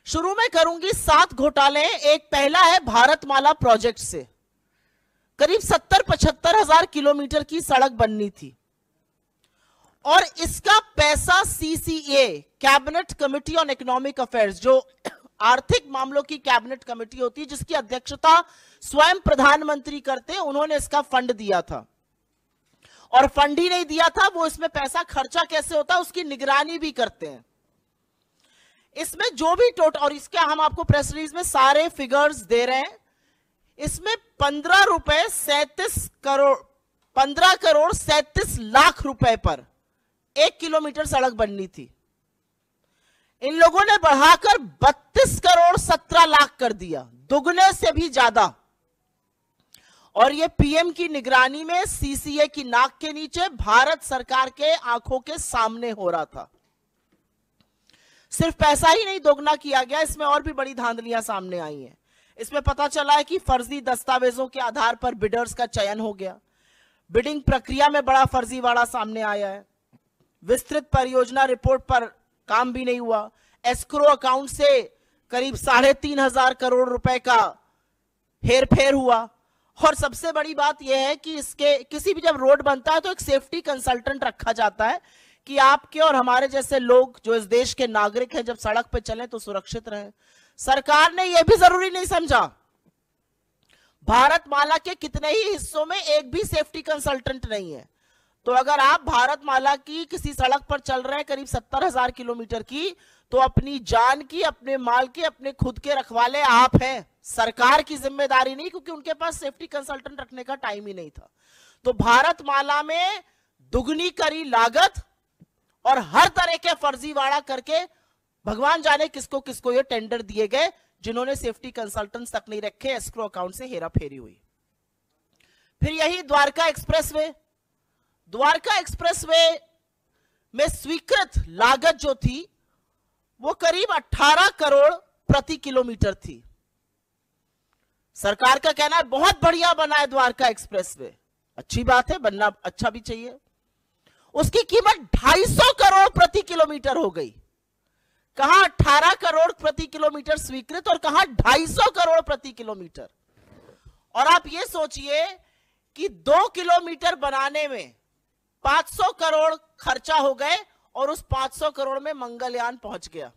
शुरू में करूंगी 7 घोटाले। एक पहला है भारतमाला प्रोजेक्ट से, करीब 70-75 हजार किलोमीटर की सड़क बननी थी और इसका पैसा CCA, cabinet committee on economic affairs, जो आर्थिक मामलों की कैबिनेट कमेटी होती है जिसकी अध्यक्षता स्वयं प्रधानमंत्री करते हैं, उन्होंने इसका फंड दिया था। और फंड ही नहीं दिया था, वो इसमें पैसा खर्चा कैसे होता है उसकी निगरानी भी करते हैं। इसमें जो भी टोटल, और इसका हम आपको प्रेस रिलीज में सारे फिगर्स दे रहे हैं, इसमें 15 करोड़ 37 लाख रुपए पर 1 किलोमीटर सड़क बननी थी। इन लोगों ने बढ़ाकर 32 करोड़ 17 लाख कर दिया, दुगने से भी ज्यादा। और ये पीएम की निगरानी में सीसीए की नाक के नीचे भारत सरकार के आंखों के सामने हो रहा था। सिर्फ पैसा ही नहीं दोगुना किया गया, इसमें और भी बड़ी धांधलियां सामने आई हैं। इसमें पता चला है कि फर्जी दस्तावेजों के आधार पर बिडर्स का चयन हो गया, बिडिंग प्रक्रिया में बड़ा फर्जीवाड़ा सामने आया है, विस्तृत परियोजना रिपोर्ट पर काम भी नहीं हुआ, एस्क्रो अकाउंट से करीब 3,500 करोड़ रुपए का हेरफेर हुआ। और सबसे बड़ी बात यह है कि इसके किसी भी जब रोड बनता है तो एक सेफ्टी कंसल्टेंट रखा जाता है कि आपके और हमारे जैसे लोग जो इस देश के नागरिक हैं जब सड़क पे चलें तो सुरक्षित रहें। सरकार ने यह भी जरूरी नहीं समझा, भारतमाला के कितने ही हिस्सों में एक भी सेफ्टी कंसल्टेंट नहीं है। तो अगर आप भारतमाला की किसी सड़क पर चल रहे हैं करीब 70,000 किलोमीटर की, तो अपनी जान की, अपने माल की, अपने खुद के रखवाले आप हैं, सरकार की जिम्मेदारी नहीं, क्योंकि उनके पास सेफ्टी कंसल्टेंट रखने का टाइम ही नहीं था। तो भारतमाला में दुगनी करी लागत और हर तरह के फर्जीवाड़ा करके भगवान जाने किसको किसको ये टेंडर दिए गए, जिन्होंने सेफ्टी कंसल्टेंट्स तक नहीं रखे, एस्क्रो अकाउंट से हेराफेरी हुई। फिर यही द्वारका एक्सप्रेसवे, द्वारका एक्सप्रेसवे में स्वीकृत लागत जो थी वो करीब 18 करोड़ प्रति किलोमीटर थी। सरकार का कहना है बहुत बढ़िया बना है द्वारका एक्सप्रेसवे, अच्छी बात है, बनना अच्छा भी चाहिए। उसकी कीमत 250 करोड़ प्रति किलोमीटर हो गई। कहां 18 करोड़ प्रति किलोमीटर स्वीकृत और कहां 250 करोड़ प्रति किलोमीटर। और आप ये सोचिए कि 2 किलोमीटर बनाने में 500 करोड़ खर्चा हो गए और उस 500 करोड़ में मंगलयान पहुंच गया।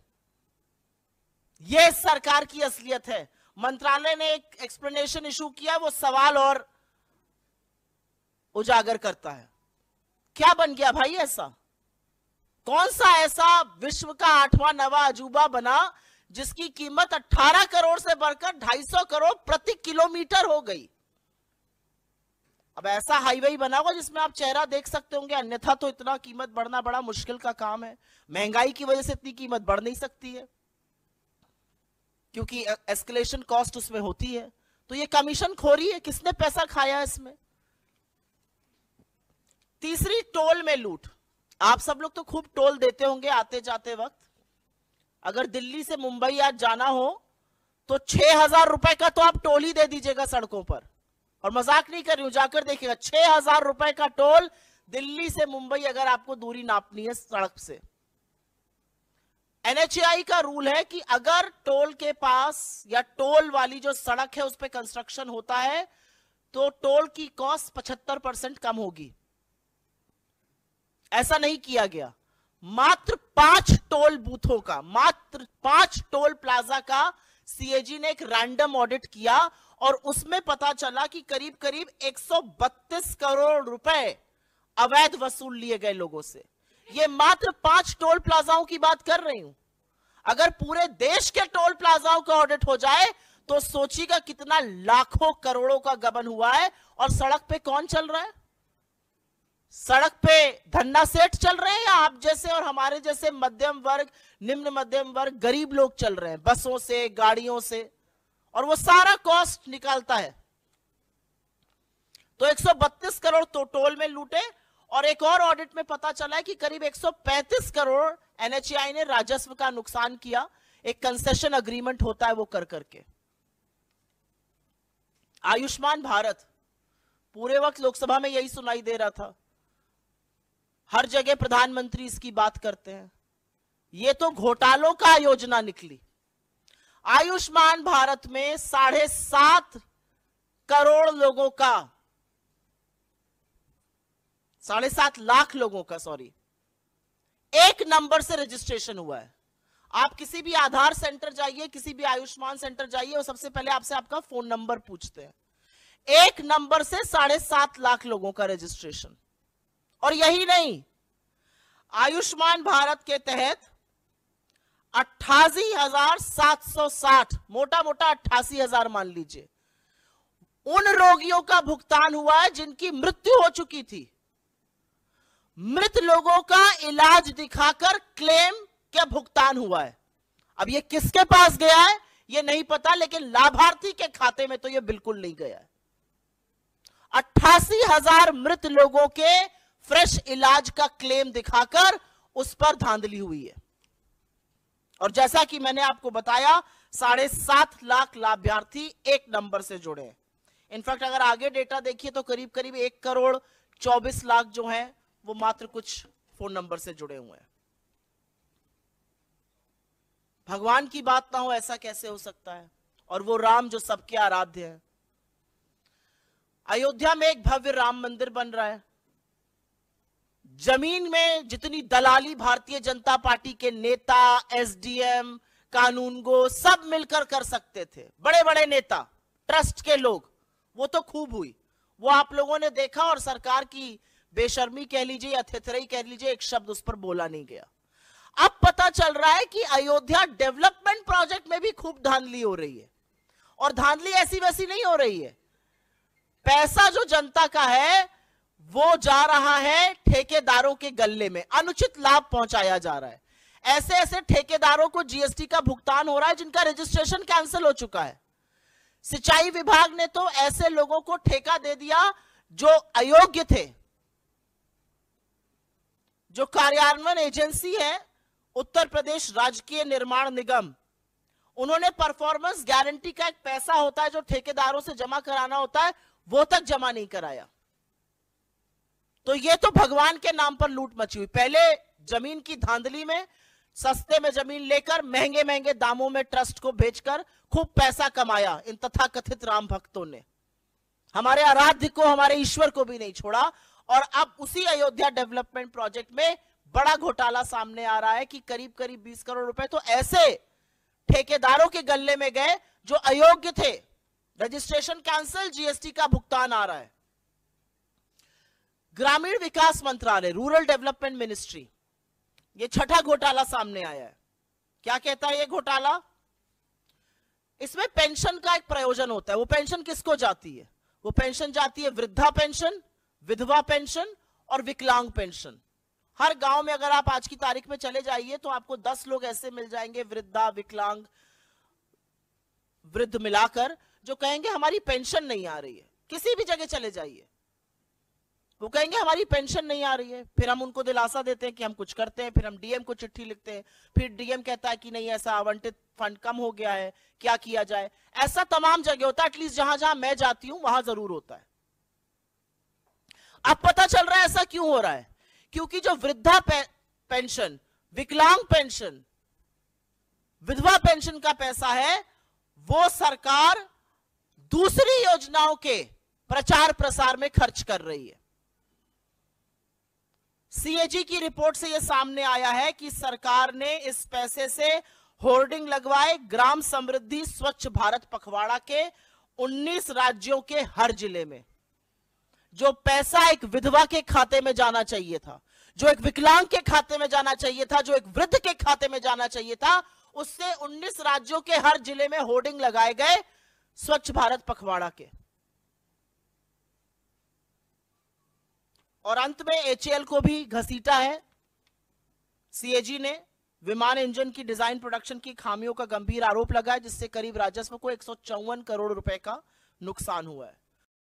यह सरकार की असलियत है। मंत्रालय ने एक एक्सप्लेनेशन इशू किया, वो सवाल और उजागर करता है। क्या बन गया भाई ऐसा? कौन सा ऐसा विश्व का 8वां 9वां अजूबा बना जिसकी कीमत 18 करोड़ से बढ़कर 250 करोड़ प्रति किलोमीटर हो गई? अब ऐसा हाईवे बना हुआ जिसमें आप चेहरा देख सकते होंगे, अन्यथा तो इतना कीमत बढ़ना बड़ा मुश्किल का काम है। महंगाई की वजह से इतनी कीमत बढ़ नहीं सकती है क्योंकि एस्केलेशन कॉस्ट उसमें होती है। तो ये कमीशन खोरी है, किसने पैसा खाया इसमें? तीसरी, टोल में लूट। आप सब लोग तो खूब टोल देते होंगे आते जाते वक्त। अगर दिल्ली से मुंबई आज जाना हो तो 6,000 रुपए का तो आप टोल ही दे दीजिएगा सड़कों पर, और मजाक नहीं कर रही हूं, जाकर देखिएगा 6,000 रुपए का टोल दिल्ली से मुंबई अगर आपको दूरी नापनी है सड़क से। एनएचएआई का रूल है कि अगर टोल के पास या टोल वाली जो सड़क है उस पर कंस्ट्रक्शन होता है तो टोल की कॉस्ट 75% कम होगी। ऐसा नहीं किया गया। मात्र 5 टोल बूथों का, मात्र 5 टोल प्लाजा का सीएजी ने एक रैंडम ऑडिट किया और उसमें पता चला कि करीब करीब 132 करोड़ रुपए अवैध वसूल लिए गए लोगों से। ये मात्र 5 टोल प्लाजाओं की बात कर रही हूं। अगर पूरे देश के टोल प्लाजाओं का ऑडिट हो जाए तो सोचिएगा कितना लाखों करोड़ों का गबन हुआ है। और सड़क पे कौन चल रहा है? सड़क पे धन्ना सेठ चल रहे हैं या आप जैसे और हमारे जैसे मध्यम वर्ग, निम्न मध्यम वर्ग, गरीब लोग चल रहे हैं बसों से, गाड़ियों से, और वो सारा कॉस्ट निकालता है। तो 132 करोड़ तो टोल में लूटे। और एक और ऑडिट में पता चला है कि करीब 135 करोड़ एनएचएआई ने राजस्व का नुकसान किया। एक कंसेशन अग्रीमेंट होता है वो कर करके। आयुष्मान भारत, पूरे वक्त लोकसभा में यही सुनाई दे रहा था, हर जगह प्रधानमंत्री इसकी बात करते हैं। ये तो घोटालों का योजना निकली। आयुष्मान भारत में 7.5 करोड़ लोगों का, 7.5 लाख लोगों का, सॉरी, एक नंबर से रजिस्ट्रेशन हुआ है। आप किसी भी आधार सेंटर जाइए, किसी भी आयुष्मान सेंटर जाइए, और सबसे पहले आपसे आपका फोन नंबर पूछते हैं। एक नंबर से 7.5 लाख लोगों का रजिस्ट्रेशन। और यही नहीं, आयुष्मान भारत के तहत 88,760, मोटा मोटा 88,000 मान लीजिए, उन रोगियों का भुगतान हुआ है जिनकी मृत्यु हो चुकी थी। मृत लोगों का इलाज दिखाकर क्लेम क्या भुगतान हुआ है। अब ये किसके पास गया है ये नहीं पता, लेकिन लाभार्थी के खाते में तो ये बिल्कुल नहीं गया है। 88,000 मृत लोगों के फ्रेश इलाज का क्लेम दिखाकर उस पर धांधली हुई है। और जैसा कि मैंने आपको बताया, 7.5 लाख लाभार्थी एक नंबर से जुड़े हैं। इनफैक्ट अगर आगे डेटा देखिए तो करीब करीब 1,24,00,000 जो हैं वो मात्र कुछ फोन नंबर से जुड़े हुए हैं। भगवान की बात ना हो ऐसा कैसे हो सकता है? और वो राम जो सबके आराध्य है। अयोध्या में एक भव्य राम मंदिर बन रहा है। जमीन में जितनी दलाली भारतीय जनता पार्टी के नेता, एसडीएम, कानूनगो सब मिलकर कर सकते थे, बड़े बड़े नेता, ट्रस्ट के लोग, वो तो खूब हुई, वो आप लोगों ने देखा। और सरकार की बेशर्मी कह लीजिए या थेथराई कह लीजिए, एक शब्द उस पर बोला नहीं गया। अब पता चल रहा है कि अयोध्या डेवलपमेंट प्रोजेक्ट में भी खूब धांधली हो रही है। और धांधली ऐसी वैसी नहीं हो रही है, पैसा जो जनता का है वो जा रहा है ठेकेदारों के गल्ले में, अनुचित लाभ पहुंचाया जा रहा है। ऐसे ऐसे ठेकेदारों को जीएसटी का भुगतान हो रहा है जिनका रजिस्ट्रेशन कैंसिल हो चुका है। सिंचाई विभाग ने तो ऐसे लोगों को ठेका दे दिया जो अयोग्य थे। जो कार्यान्वयन एजेंसी है उत्तर प्रदेश राजकीय निर्माण निगम, उन्होंने परफॉर्मेंस गारंटी का एक पैसा होता है जो ठेकेदारों से जमा कराना होता है, वो तक जमा नहीं कराया। तो ये तो भगवान के नाम पर लूट मची हुई। पहले जमीन की धांधली में सस्ते में जमीन लेकर महंगे महंगे दामों में ट्रस्ट को बेचकर खूब पैसा कमाया इन तथाकथित राम भक्तों ने। हमारे आराध्य को, हमारे ईश्वर को भी नहीं छोड़ा। और अब उसी अयोध्या डेवलपमेंट प्रोजेक्ट में बड़ा घोटाला सामने आ रहा है कि करीब करीब 20 करोड़ रुपए तो ऐसे ठेकेदारों के गल्ले में गए जो अयोग्य थे। रजिस्ट्रेशन कैंसिल, जीएसटी का भुगतान आ रहा है। ग्रामीण विकास मंत्रालय, रूरल डेवलपमेंट मिनिस्ट्री, ये छठा घोटाला सामने आया है। क्या कहता है ये घोटाला? इसमें पेंशन का एक प्रयोजन होता है। वो पेंशन किसको जाती है? वो पेंशन जाती है वृद्धा पेंशन, विधवा पेंशन और विकलांग पेंशन। हर गांव में अगर आप आज की तारीख में चले जाइए तो आपको 10 लोग ऐसे मिल जाएंगे, वृद्धा, विकलांग, वृद्ध मिलाकर, जो कहेंगे हमारी पेंशन नहीं आ रही है। किसी भी जगह चले जाइए वो कहेंगे हमारी पेंशन नहीं आ रही है। फिर हम उनको दिलासा देते हैं कि हम कुछ करते हैं, फिर हम डीएम को चिट्ठी लिखते हैं, फिर डीएम कहता है कि नहीं ऐसा आवंटित फंड कम हो गया है, क्या किया जाए। ऐसा तमाम जगह होता है, एटलीस्ट जहां जहां मैं जाती हूं वहां जरूर होता है। अब पता चल रहा है ऐसा क्यों हो रहा है, क्योंकि जो वृद्धा पेंशन, विकलांग पेंशन, विधवा पेंशन का पैसा है वो सरकार दूसरी योजनाओं के प्रचार प्रसार में खर्च कर रही है। सीएजी की रिपोर्ट से यह सामने आया है कि सरकार ने इस पैसे से होर्डिंग लगवाए ग्राम समृद्धि स्वच्छ भारत पखवाड़ा के 19 राज्यों के हर जिले में। जो पैसा एक विधवा के खाते में जाना चाहिए था, जो एक विकलांग के खाते में जाना चाहिए था, जो एक वृद्ध के खाते में जाना चाहिए था, उससे 19 राज्यों के हर जिले में होर्डिंग लगाए गए स्वच्छ भारत पखवाड़ा के। और अंत में एचएएल को भी घसीटा है सीएजी ने। विमान इंजन की डिजाइन प्रोडक्शन की खामियों का गंभीर आरोप लगा है, जिससे करीब राजस्व को 154 करोड़ रुपए का नुकसान हुआ है।